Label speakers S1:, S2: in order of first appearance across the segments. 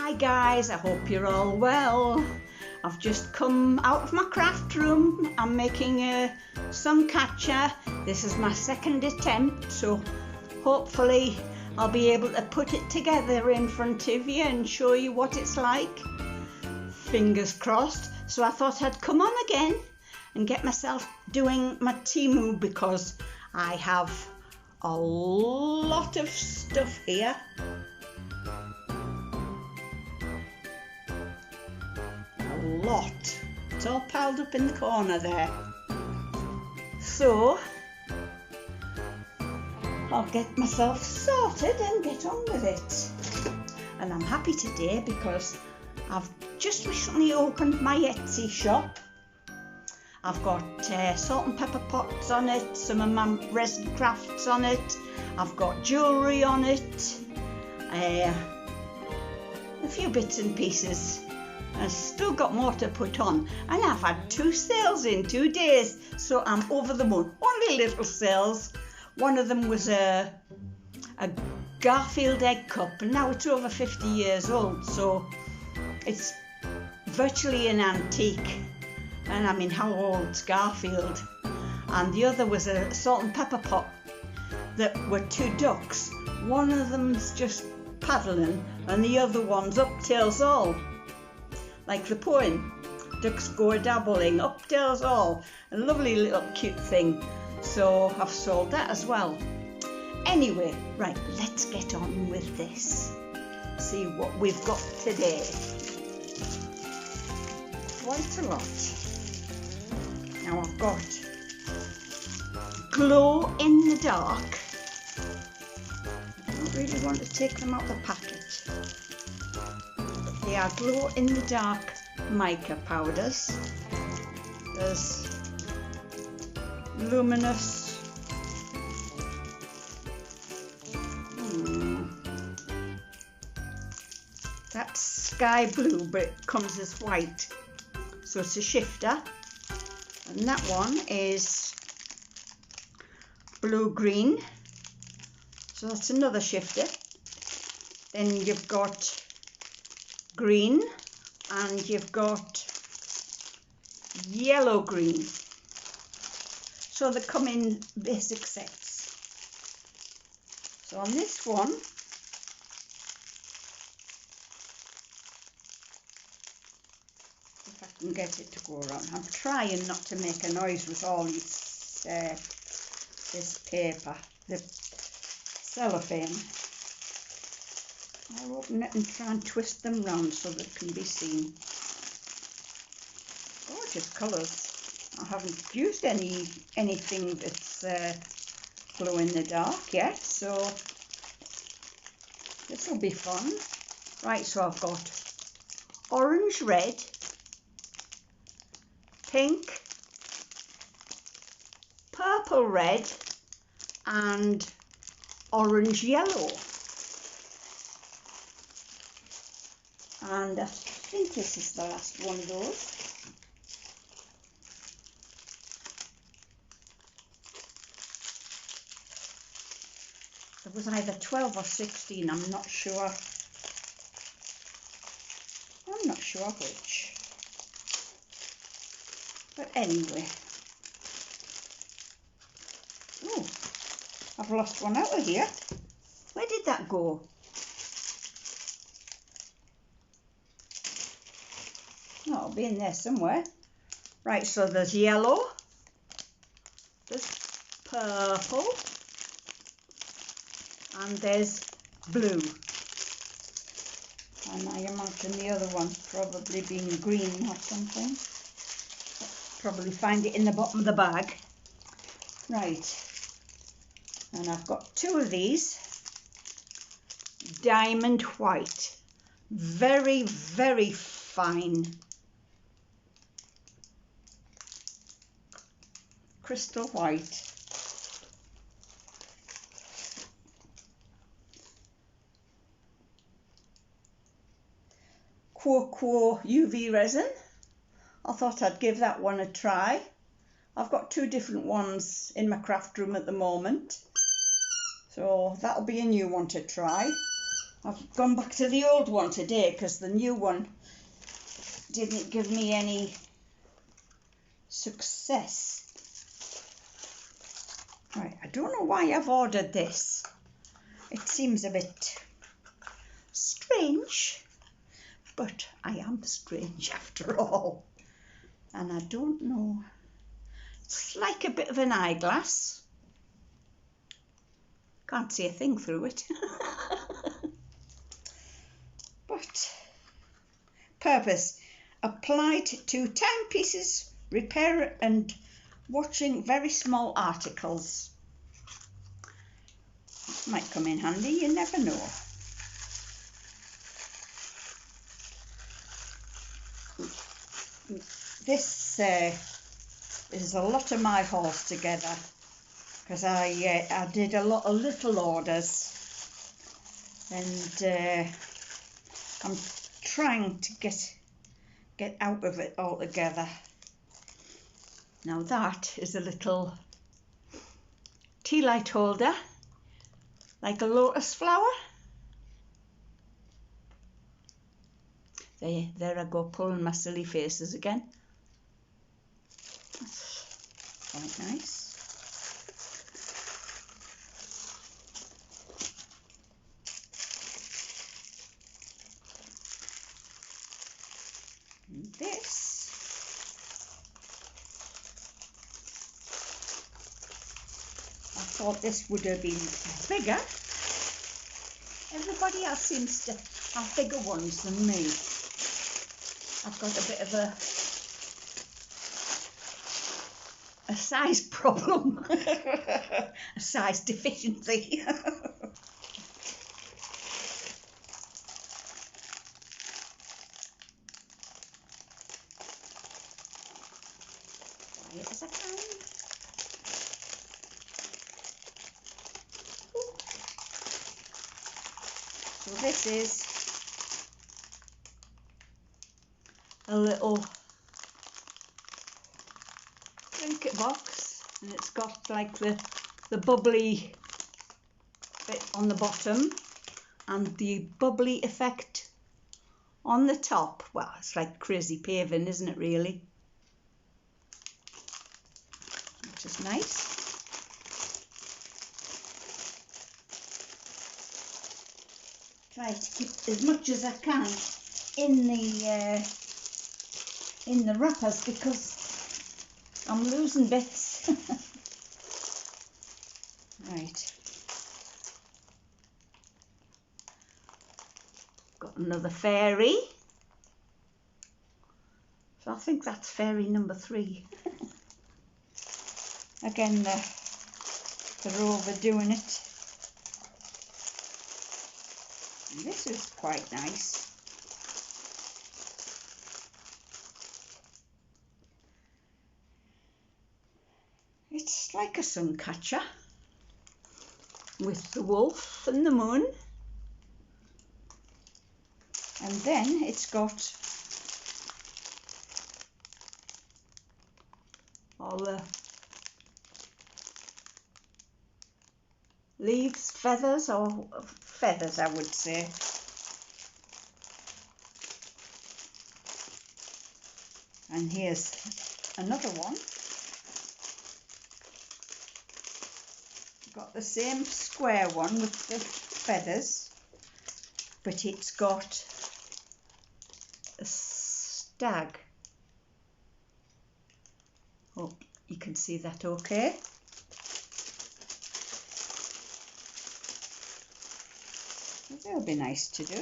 S1: Hi guys, I hope you're all well. I've just come out of my craft room. I'm making a sun catcher. This is my second attempt, so hopefully I'll be able to put it together in front of you and show you what it's like. Fingers crossed. So I thought I'd come on again and get myself doing my Temu because I have a lot of stuff here. A lot. It's all piled up in the corner there. So I'll get myself sorted and get on with it. And I'm happy today because I've just recently opened my Etsy shop. I've got salt and pepper pots on it, some of my resin crafts on it, I've got jewellery on it, a few bits and pieces. I've still got more to put on, and I've had 2 sales in 2 days, so I'm over the moon. Only little sales. One of them was a Garfield egg cup, and now it's over 50 years old, so it's virtually an antique. And I mean, how old's Garfield? And the other was a salt and pepper pot that were 2 ducks. One of them's just paddling and the other one's up tails all. Like the poem, ducks go a-dabbling, up tails all. A lovely little cute thing. So I've sold that as well. Anyway, right, let's get on with this. See what we've got today. Quite a lot. Now I've got glow in the dark. I don't really want to take them out of the packet. They are glow in the dark mica powders. There's luminous. That's sky blue, but it comes as white. So it's a shifter. And that one is blue-green, so that's another shifter. Then you've got green and you've got yellow-green. So they come in basic sets. So on this one, if I can get it to go around. I'm trying not to make a noise with all this paper, the cellophane. I'll open it and try and twist them round so that it can be seen. Gorgeous colours. I haven't used anything that's glow in the dark yet, so this will be fun. Right, so I've got orange red, pink, purple red and orange yellow. And I think this is the last one of those. There was either 12 or 16, I'm not sure. I'm not sure which. But anyway. Oh, I've lost one out of here. Where did that go? Oh, it'll be in there somewhere. Right, so there's yellow, there's purple, and there's blue. And I imagine the other one's probably being green or something. Probably find it in the bottom of the bag. Right, and I've got 2 of these, diamond white, very, very fine crystal white. Quo UV resin. I thought I'd give that one a try. I've got 2 different ones in my craft room at the moment, so that'll be a new one to try. I've gone back to the old one today because the new one didn't give me any success. Right, I don't know why I've ordered this. It seems a bit strange, but I am strange after all. And I don't know. It's like a bit of an eyeglass. Can't see a thing through it. But purpose: applied to timepieces, repair and watching very small articles. Might come in handy, you never know. This is a lot of my hauls together because I did a lot of little orders, and I'm trying to get out of it altogether. Now that is a little tea light holder, like a lotus flower. There I go, pulling my silly faces again. That's quite nice. And this I thought this would have been bigger. Everybody else seems to have bigger ones than me. I've got a bit of a size problem, a size deficiency. Quiet as I can. So this is a little trinket box, and it's got like the bubbly bit on the bottom and the bubbly effect on the top. Well, it's like crazy paving, isn't it, really? Which is nice. Try to keep as much as I can in the wrappers because I'm losing bits. Right. Got another fairy. So I think that's fairy number 3. Again, they're overdoing it. And this is quite nice. It's like a sun catcher with the wolf and the moon, and then it's got all the leaves, feathers, or feathers I would say. And here's another one. Got the same square one with the feathers, but it's got a stag. Oh, you can see that okay. They'll be nice to do.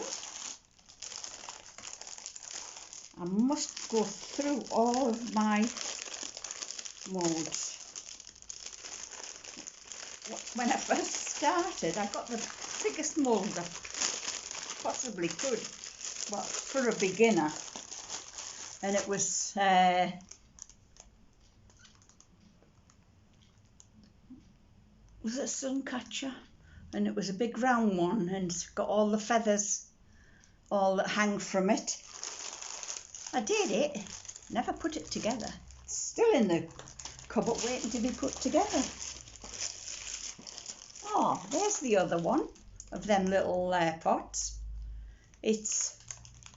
S1: I must go through all of my moulds. When I first started, I got the biggest mould I possibly could, well, for a beginner, and it was a sun catcher, and it was a big round one, and it's got all the feathers all that hang from it. I did it, never put it together. It's still in the cupboard waiting to be put together. Oh, there's the other one of them little pots. It's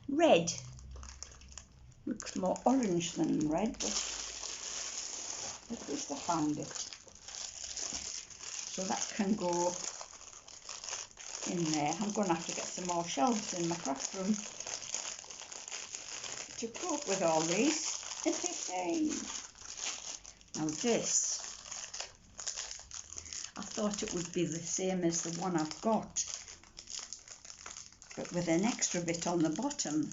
S1: red. Looks more orange than red, but at least I found it. So that can go in there. I'm going to have to get some more shelves in my craft room to cope with all these. Now this, I thought it would be the same as the one I've got, but with an extra bit on the bottom.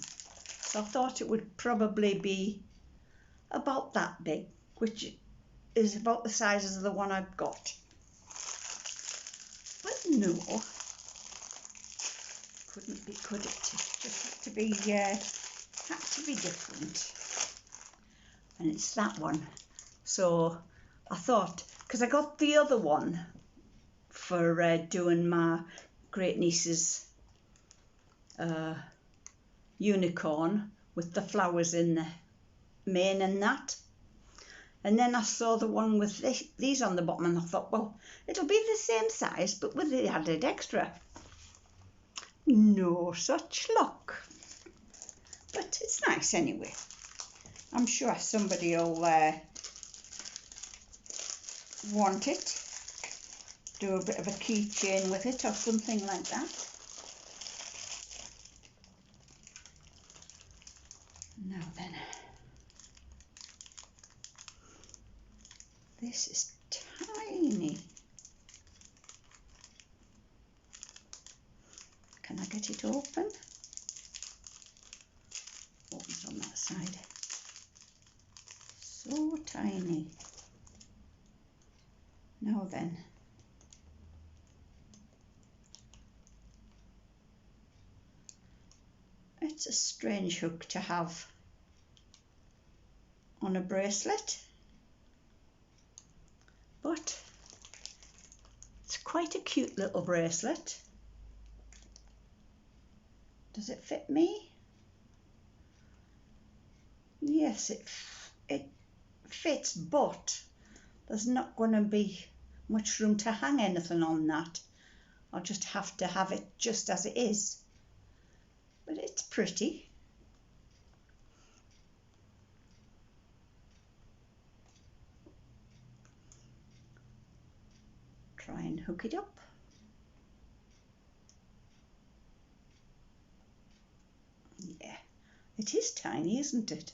S1: So I thought it would probably be about that big, which is about the size of the one I've got. But no, couldn't be, could it? Just had to be different. And it's that one. So I thought, because I got the other one for doing my great niece's unicorn with the flowers in the mane and that. And then I saw the one with these on the bottom, and I thought, well, it'll be the same size, but with the added extra. No such luck. But it's nice anyway. I'm sure somebody will want it. Do a bit of a keychain with it or something like that. Now then, this is tiny. Can I get it open? Opens on that side. So tiny. Now then, it's a strange hook to have on a bracelet, but it's quite a cute little bracelet. Does it fit me? Yes, it fits, but there's not going to be much room to hang anything on that. I'll just have to have it just as it is. But it's pretty. Try and hook it up. Yeah, it is tiny, isn't it?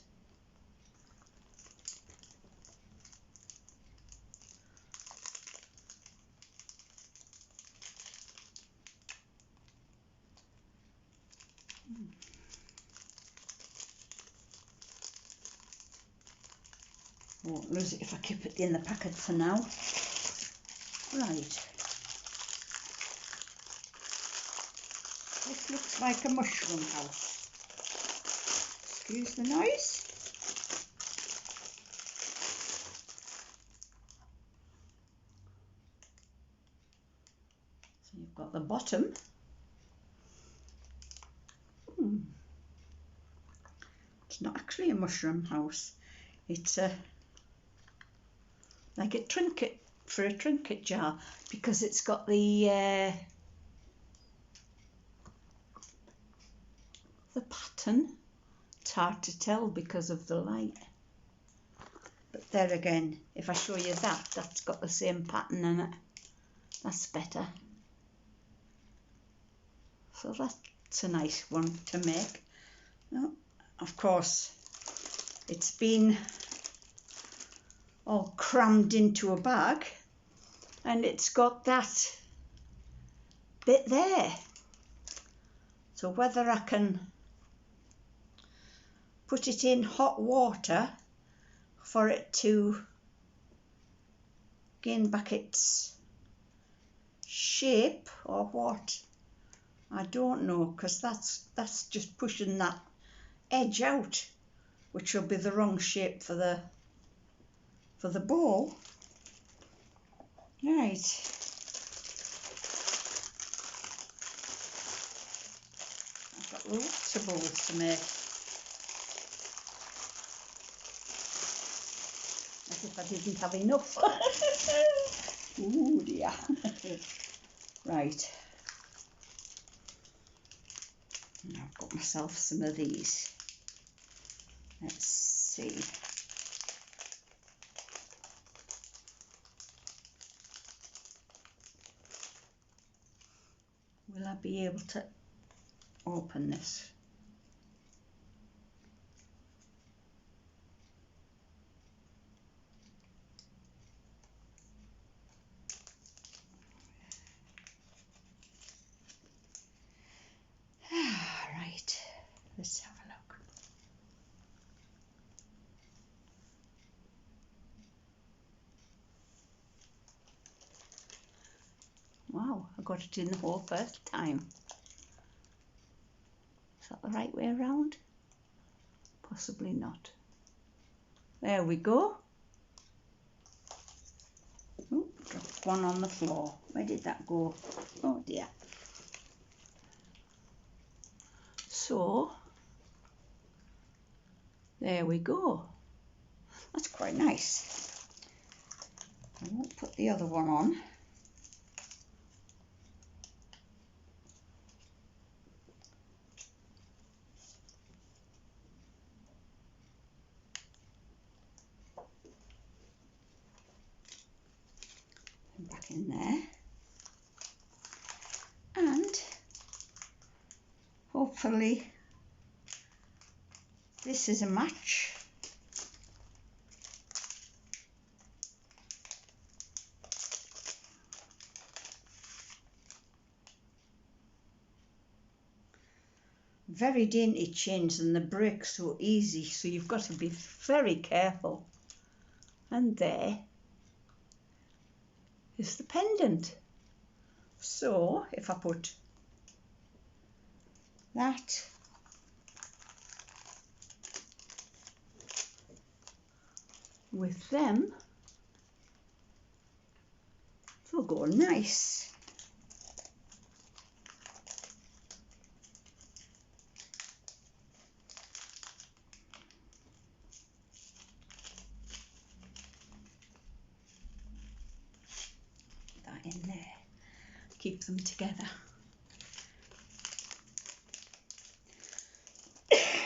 S1: Won't lose it if I keep it in the packet for now. Right. This looks like a mushroom house. Excuse the noise. So you've got the bottom. It's not actually a mushroom house. It's like a trinket for a trinket jar, because it's got the pattern. It's hard to tell because of the light. But there again, if I show you that, that's got the same pattern in it. That's better. So that's a nice one to make. Now, of course, it's been all crammed into a bag, and it's got that bit there. So whether I can put it in hot water for it to gain back its shape or what, I don't know, because that's just pushing that edge out, which will be the wrong shape for the bowl. Right. I've got lots of bowls to make. As if I didn't have enough. Ooh dear. Right. And I've got myself some of these. Let's see. Will I be able to open this? Right, let's have a look. Wow, I got it in the hole first time. Is that the right way around? Possibly not. There we go. Oh, dropped one on the floor. Where did that go? Oh dear. So, there we go. That's quite nice. I won't put the other one on. Back in there. And hopefully this is a match. Very dainty chains and they break so easy, so you've got to be very careful. And there is the pendant. So if I put that with them, it'll go nice. That in there, keep them together.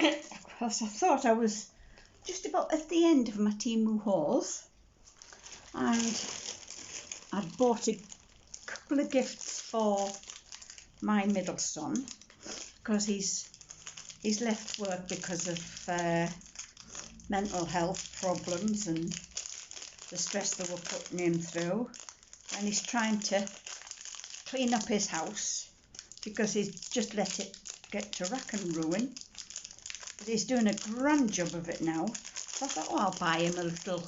S1: Of course, I thought I was just about at the end of my Temu hauls, and I'd bought a couple of gifts for my middle son because he's left work because of mental health problems and the stress they were putting him through, and he's trying to clean up his house because he's just let it get to rack and ruin. But he's doing a grand job of it now. So I thought, oh, I'll buy him a little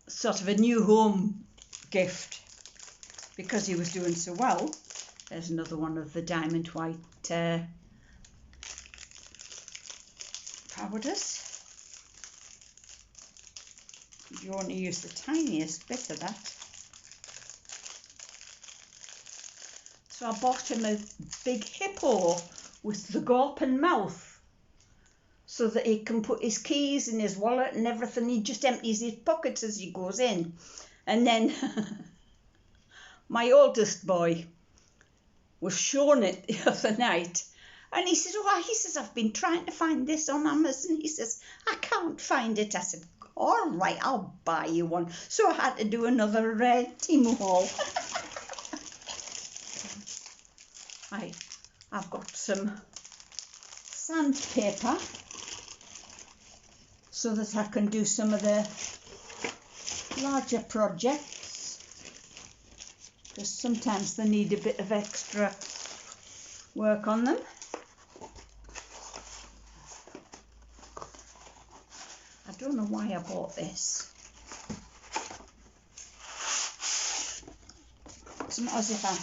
S1: sort of a new home gift because he was doing so well. There's another one of the diamond white powders. You only use the tiniest bit of that. So I bought him a big hippo with the gaping mouth so that he can put his keys in his wallet and everything. He just empties his pockets as he goes in. And then my oldest boy was showing it the other night, and he says, I've been trying to find this on Amazon. He says, I can't find it. I said, all right, I'll buy you one. So I had to do another Temu haul. I've got some sandpaper so that I can do some of the larger projects, because sometimes they need a bit of extra work on them. I don't know why I bought this. It's not as if I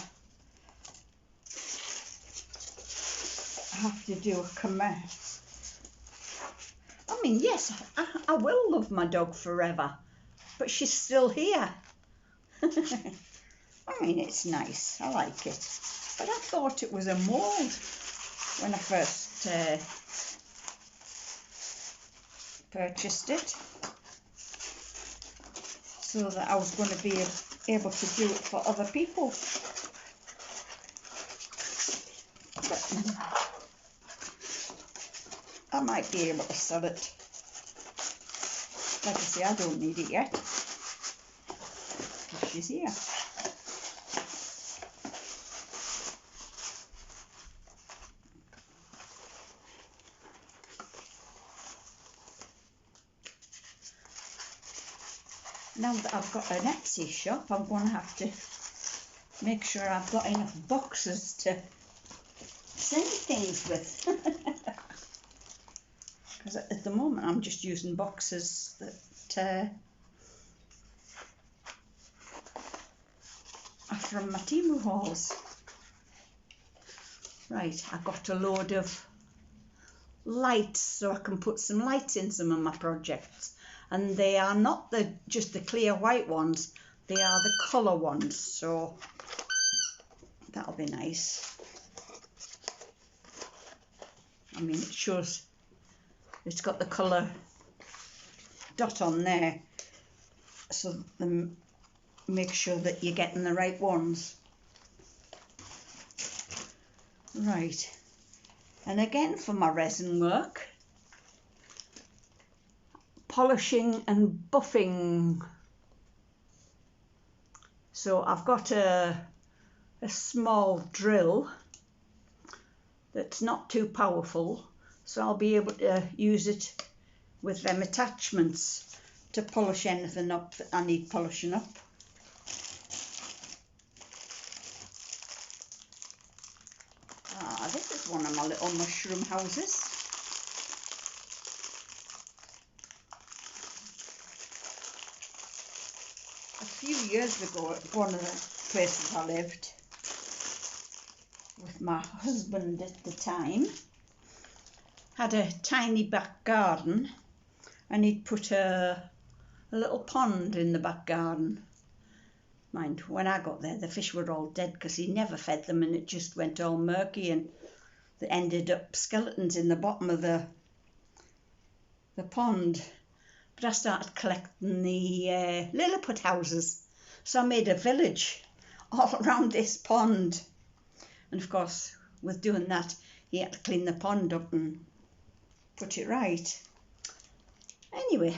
S1: have to do a commercial. I mean, yes, I will love my dog forever, but she's still here. I mean, it's nice. I like it. But I thought it was a mould when I first purchased it, so that I was going to be able to do it for other people. But I might be able to sell it. Like I say, I don't need it yet. But she's here. Now that I've got an Etsy shop, I'm going to have to make sure I've got enough boxes to send things with. Because at the moment I'm just using boxes that are from my Temu hauls. Right, I've got a load of lights so I can put some lights in some of my projects. And they are not just the clear white ones, they are the colour ones, so that'll be nice. I mean, it shows, it's got the colour dot on there, so make sure that you're getting the right ones. Right, and again for my resin work, polishing and buffing. So I've got a small drill that's not too powerful, so I'll be able to use it with them attachments to polish anything up that I need polishing up. This is one of my little mushroom houses. A few years ago, at one of the places I lived with my husband at the time, had a tiny back garden, and he'd put a little pond in the back garden. Mind, when I got there, the fish were all dead because he never fed them, and it just went all murky, and they ended up skeletons in the bottom of the pond. But I started collecting the lilliput houses, so I made a village all around this pond. And of course, with doing that, he had to clean the pond up and put it right. Anyway,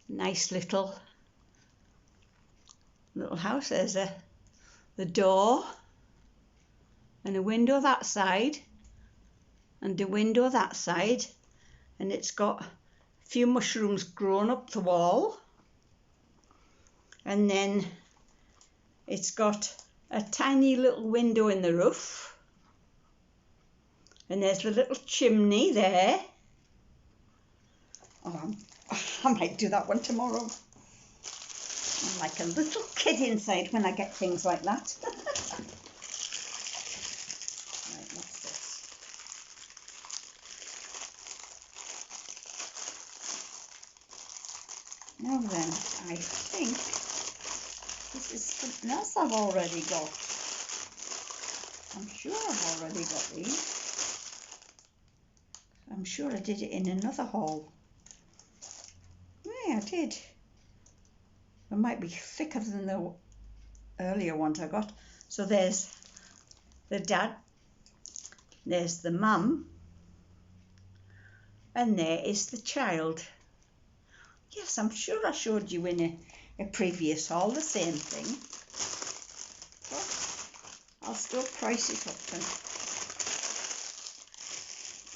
S1: nice little house. There's the door and a window that side and a window that side, and it's got a few mushrooms growing up the wall, and then it's got a tiny little window in the roof, and there's a little chimney there. Oh, I might do that one tomorrow. I'm like a little kid inside when I get things like that. Right, what's this? Now then, I think this is something else I've already got. I'm sure I've already got these. I'm sure I did it in another haul. Yeah, I did. It might be thicker than the earlier ones I got. So there's the dad, there's the mum, and there is the child. Yes, I'm sure I showed you in a previous haul the same thing. But I'll still price it up and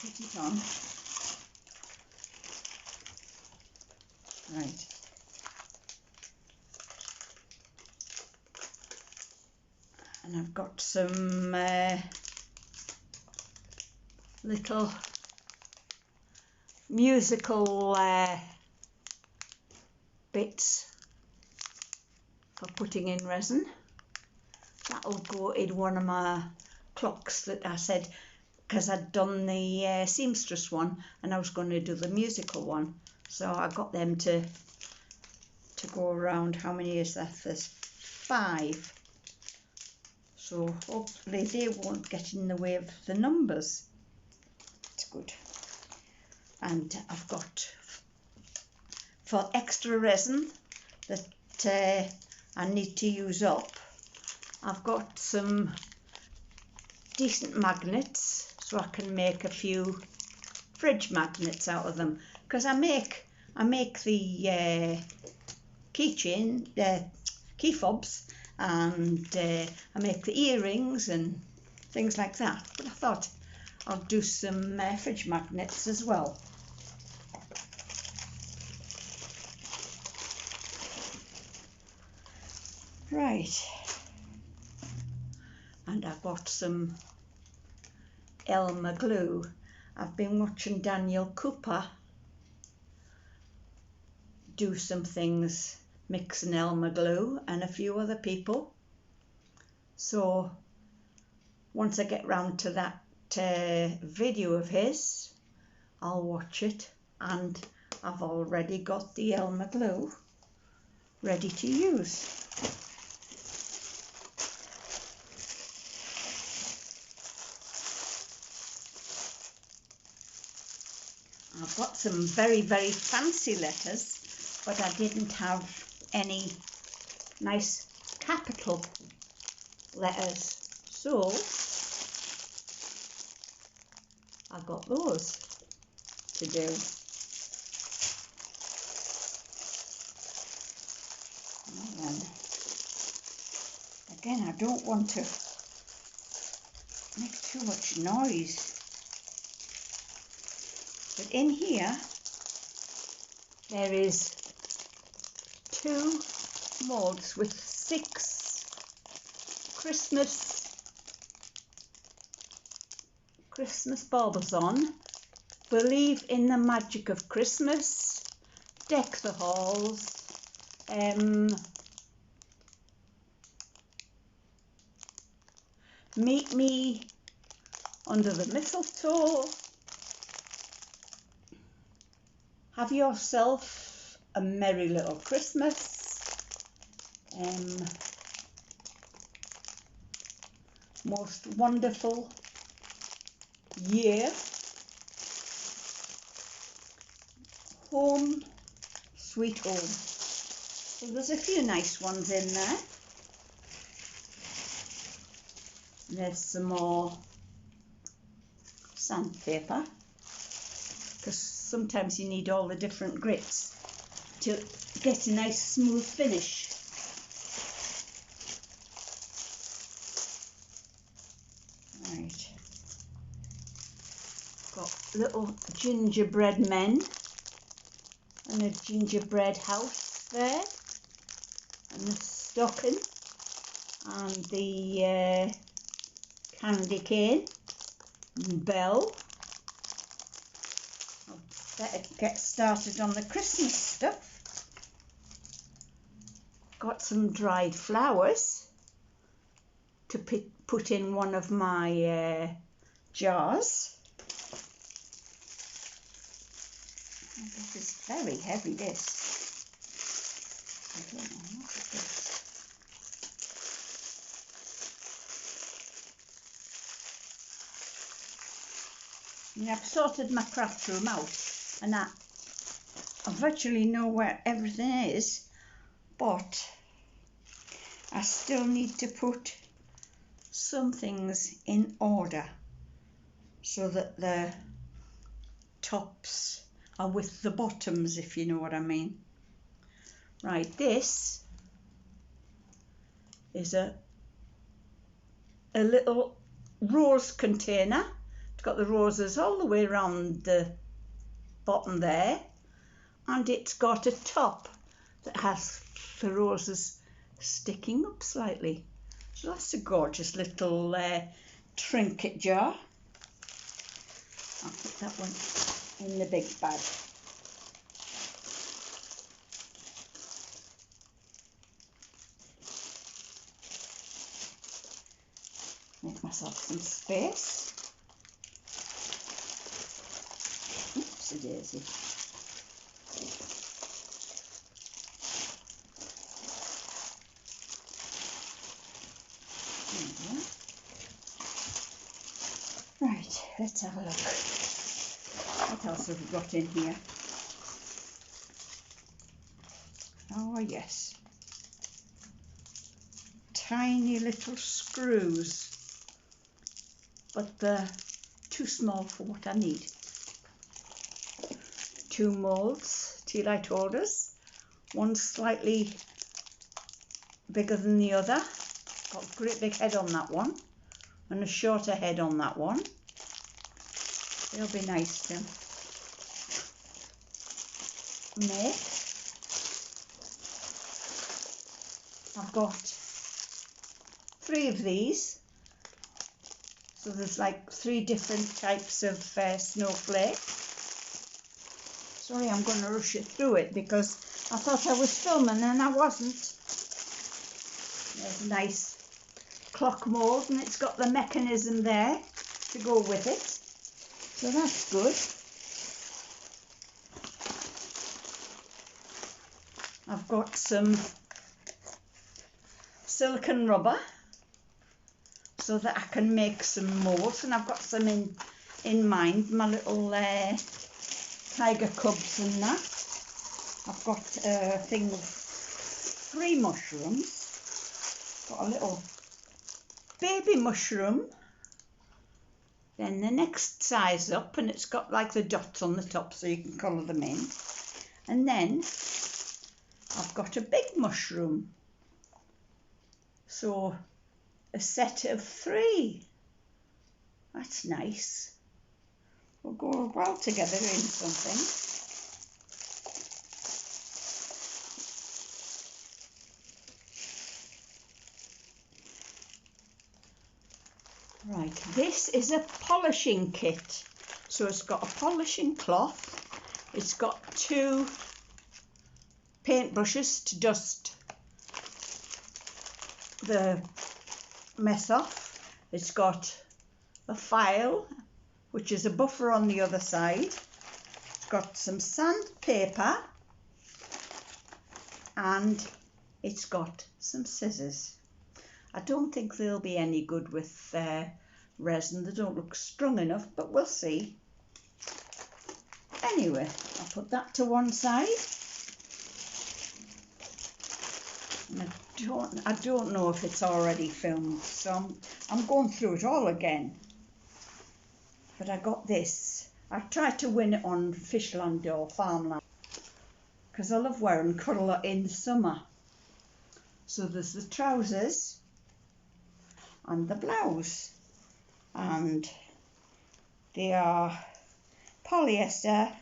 S1: put it on. Right. And I've got some little musical bits for putting in resin. That'll go in one of my clocks that I said, because I'd done the seamstress one and I was going to do the musical one, so I got them to go around. How many is that? There's 5. So hopefully they won't get in the way of the numbers. It's good. And I've got, for extra resin that I need to use up, I've got some decent magnets so I can make a few fridge magnets out of them, because I make the keychain, key fobs, and I make the earrings and things like that. But I thought I'll do some fridge magnets as well. Right, and I got some Elmer glue. I've been watching Daniel Cooper do some things, mixing Elmer glue, and a few other people. So once I get round to that video of his, I'll watch it, and I've already got the Elmer glue ready to use. I've got some very, very fancy letters, but I didn't have any nice capital letters, so I got those to do. And then, again, I don't want to make too much noise. But in here, there is 2 molds with 6 Christmas baubles on. Believe in the magic of Christmas, deck the halls, meet me under the mistletoe, have yourself a merry little Christmas, most wonderful year, home sweet home. So there's a few nice ones in there. There's some more sandpaper, because sometimes you need all the different grits to get a nice smooth finish. Right, got little gingerbread men and a gingerbread house there, and the stocking and the candy cane and bell. I'll better get started on the Christmas stuff. Got some dried flowers to put in one of my jars. Oh, this is very heavy, this. I don't know what it is. I've sorted my craft room out, and I virtually know where everything is, but I still need to put some things in order so that the tops are with the bottoms, if you know what I mean. Right, this is a little rose container. It's got the roses all the way around the bottom there, and it's got a top that has the roses sticking up slightly. So that's a gorgeous little trinket jar. I'll put that one in the big bag. Make myself some space. Oopsie daisy. Right, let's have a look. What else have we got in here? Oh yes, tiny little screws, but they're too small for what I need. two moulds, tea light holders. One slightly bigger than the other. Got a great big head on that one and a shorter head on that one. They'll be nice to make. I've got 3 of these. So there's like 3 different types of snowflake. Sorry, I'm going to rush it through it because I thought I was filming and I wasn't. There's a nice clock mould and it's got the mechanism there to go with it. So that's good. I've got some silicone rubber so that I can make some moulds, and I've got some in mind, my little tiger cubs and that. I've got a thing of 3 mushrooms. Got a little baby mushroom, then the next size up, and it's got like the dots on the top so you can colour them in, and then I've got a big mushroom. So a set of 3. That's nice. We'll go well together in something. Right, this is a polishing kit. So it's got a polishing cloth. It's got 2 paintbrushes to dust the mess off. It's got a file, which is a buffer on the other side. It's got some sandpaper, and it's got some scissors. I don't think they'll be any good with resin. They don't look strong enough, but we'll see. Anyway, I'll put that to one side. And I don't know if it's already filmed, so I'm going through it all again. But I got this. I tried to win it on Fishland or Farmland because I love wearing colour in the summer. So there's the trousers and the blouse, and they are polyester,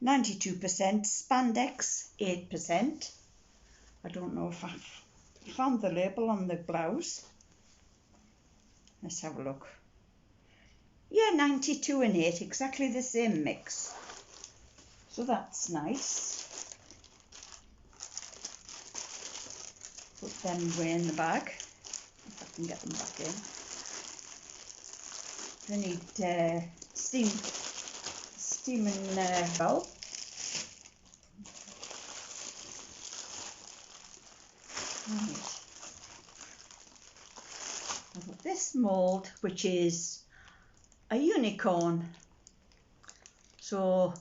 S1: 92%, spandex 8%. I don't know if I've found the label on the blouse. Let's have a look. Yeah, 92 and 8, exactly the same mix. So that's nice. Put them away in the bag, if I can get them back in. They need steaming bowl. Right. I've got this mould, which is a unicorn. So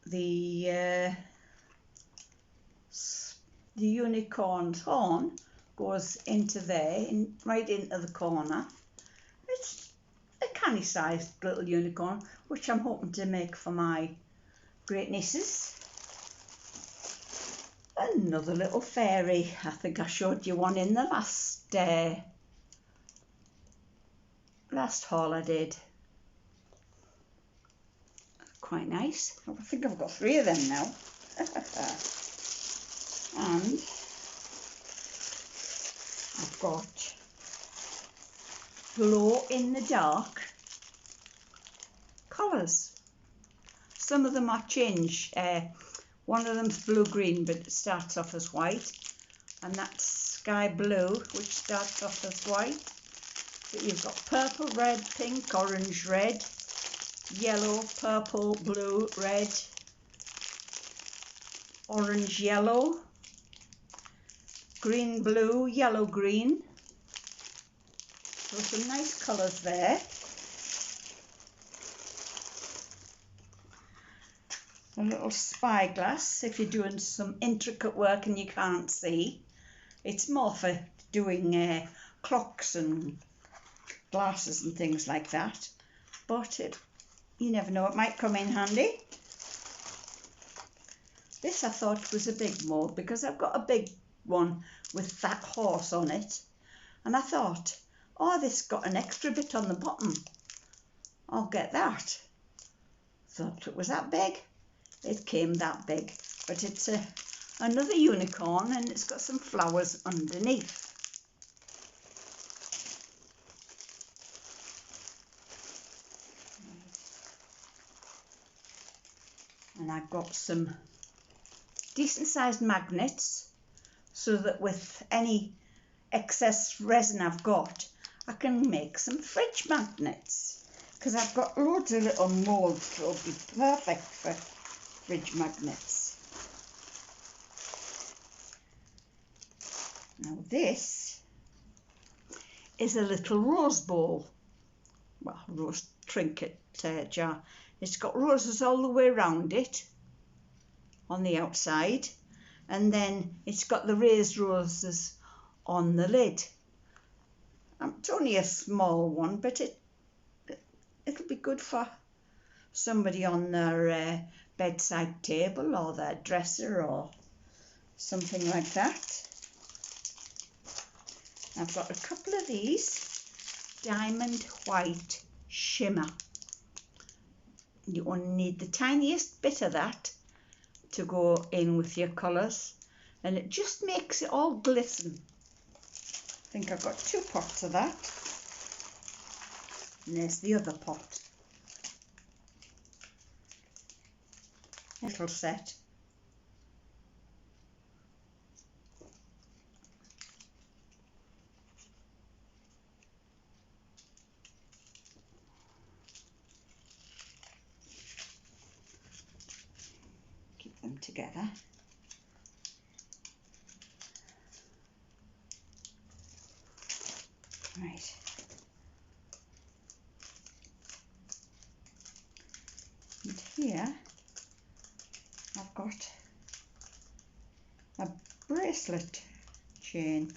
S1: the unicorn's horn goes into there, right into the corner. It's a canny sized little unicorn, which I'm hoping to make for my great nieces. Another little fairy. I think I showed you one in the last haul I did. Quite nice. I think I've got 3 of them now. And I've got glow in the dark colours. Some of them I change. One of them's blue-green, but it starts off as white, and that's sky blue, which starts off as white. But you've got purple, red, pink, orange, red, yellow, purple, blue, red, orange, yellow, green, blue, yellow, green. So some nice colours there. A little spyglass if you're doing some intricate work and you can't see. It's more for doing clocks and glasses and things like that, but you never know, it might come in handy. This I thought was a big mould because I've got a big one with that horse on it, and I thought, oh, this got an extra bit on the bottom, I'll get that. Thought it was that big. It came that big, but it's another unicorn, and it's got some flowers underneath. And I've got some decent sized magnets so that with any excess resin I've got, I can make some fridge magnets, because I've got loads of little moulds, so it'll be perfect for fridge magnets. Now this is a little rose bowl, well, rose trinket jar. It's got roses all the way around it on the outside, and then it's got the raised roses on the lid. It's only a small one, but it'll be good for somebody on their bedside table or their dresser or something like that. I've got a couple of these diamond white shimmer. You only need the tiniest bit of that to go in with your colours, and it just makes it all glisten. I think I've got 2 pots of that, and there's the other pot. Little set. Keep them together. Right. And here I've got a bracelet chain.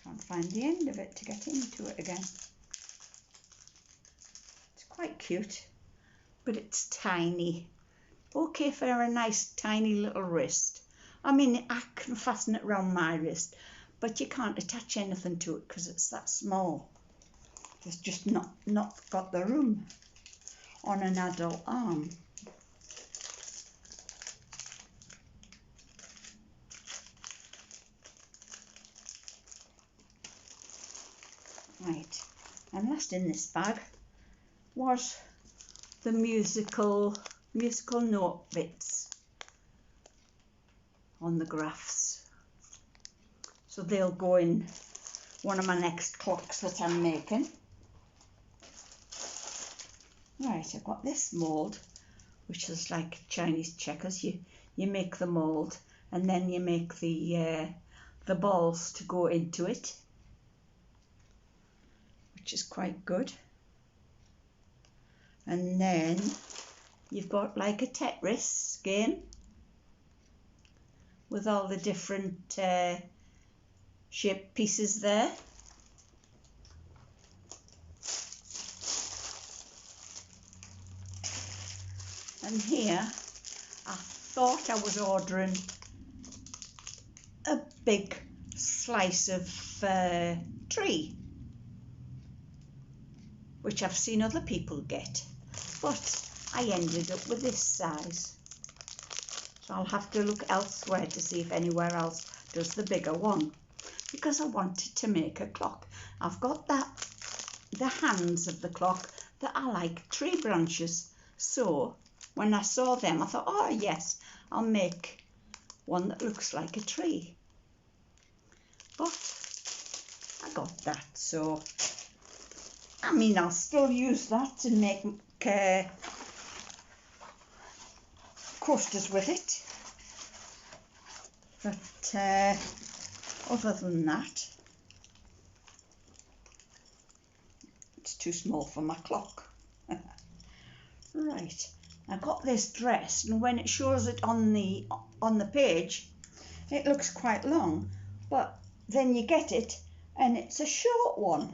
S1: Can't find the end of it to get into it again. It's quite cute, but it's tiny. Okay for a nice tiny little wrist. I mean, I can fasten it around my wrist, but you can't attach anything to it because it's that small. It's just not got the room on an adult arm. Right, and last in this bag was the musical note bits on the graphs. So they'll go in one of my next clocks that I'm making. Right, I've got this mould, which is like Chinese checkers. You make the mould, and then you make the balls to go into it, which is quite good. And then you've got like a Tetris game with all the different shaped pieces there. And here I thought I was ordering a big slice of tree, which I've seen other people get, but I ended up with this size. So I'll have to look elsewhere to see if anywhere else does the bigger one, because I wanted to make a clock. I've got the hands of the clock that are like tree branches, so when I saw them I thought, oh yes, I'll make one that looks like a tree. But I got that, so I mean, I'll still use that to make coasters with it, but other than that, it's too small for my clock. Right, I got this dress, and when it shows it on the page, it looks quite long, but then you get it and it's a short one,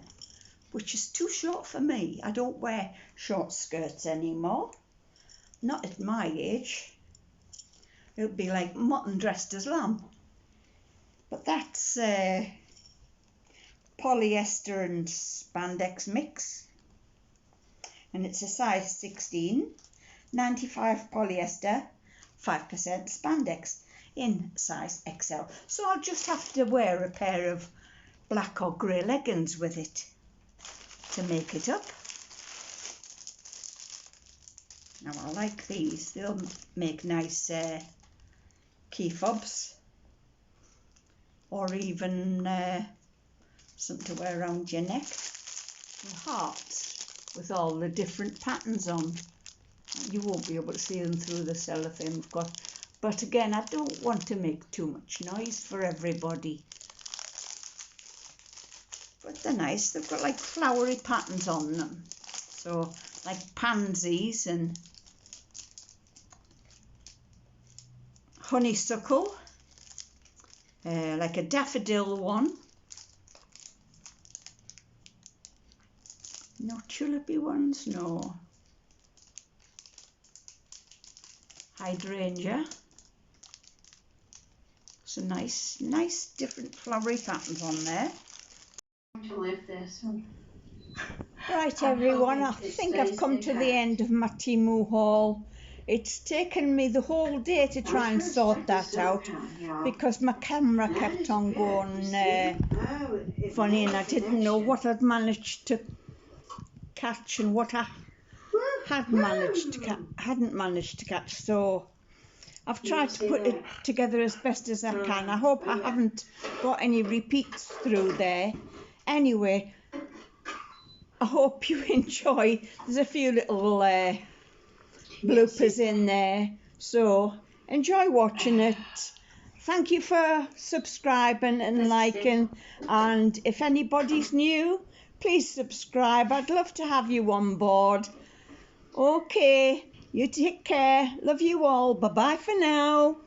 S1: which is too short for me. I don't wear short skirts anymore, not at my age. It would be like mutton dressed as lamb. But that's polyester and spandex mix, and it's a size 16, 95 polyester, 5% spandex in size XL. So I'll just have to wear a pair of black or grey leggings with it to make it up. Now I like these, they'll make nice key fobs, or even something to wear around your neck. Hearts with all the different patterns on. You won't be able to see them through the cellophane we've got, but again, I don't want to make too much noise for everybody. But they're nice, they've got like flowery patterns on them, so like pansies and honeysuckle, like a daffodil one. No tulipy ones, no. Hydrangea. So nice different flowery patterns on there.
S2: To lift this one.
S1: Right everyone, I think I've come to the end of my Temu haul. It's taken me the whole day to try and sort that out because my camera kept on going funny, and I didn't know what I'd managed to catch and what I hadn't managed to catch. So I've tried to put it together as best as I can. I hope I haven't got any repeats through there. Anyway, I hope you enjoy. There's a few little bloopers in there, so enjoy watching it. Thank you for subscribing and liking, and if anybody's new, please subscribe. I'd love to have you on board. Okay, you take care. Love you all. Bye bye for now.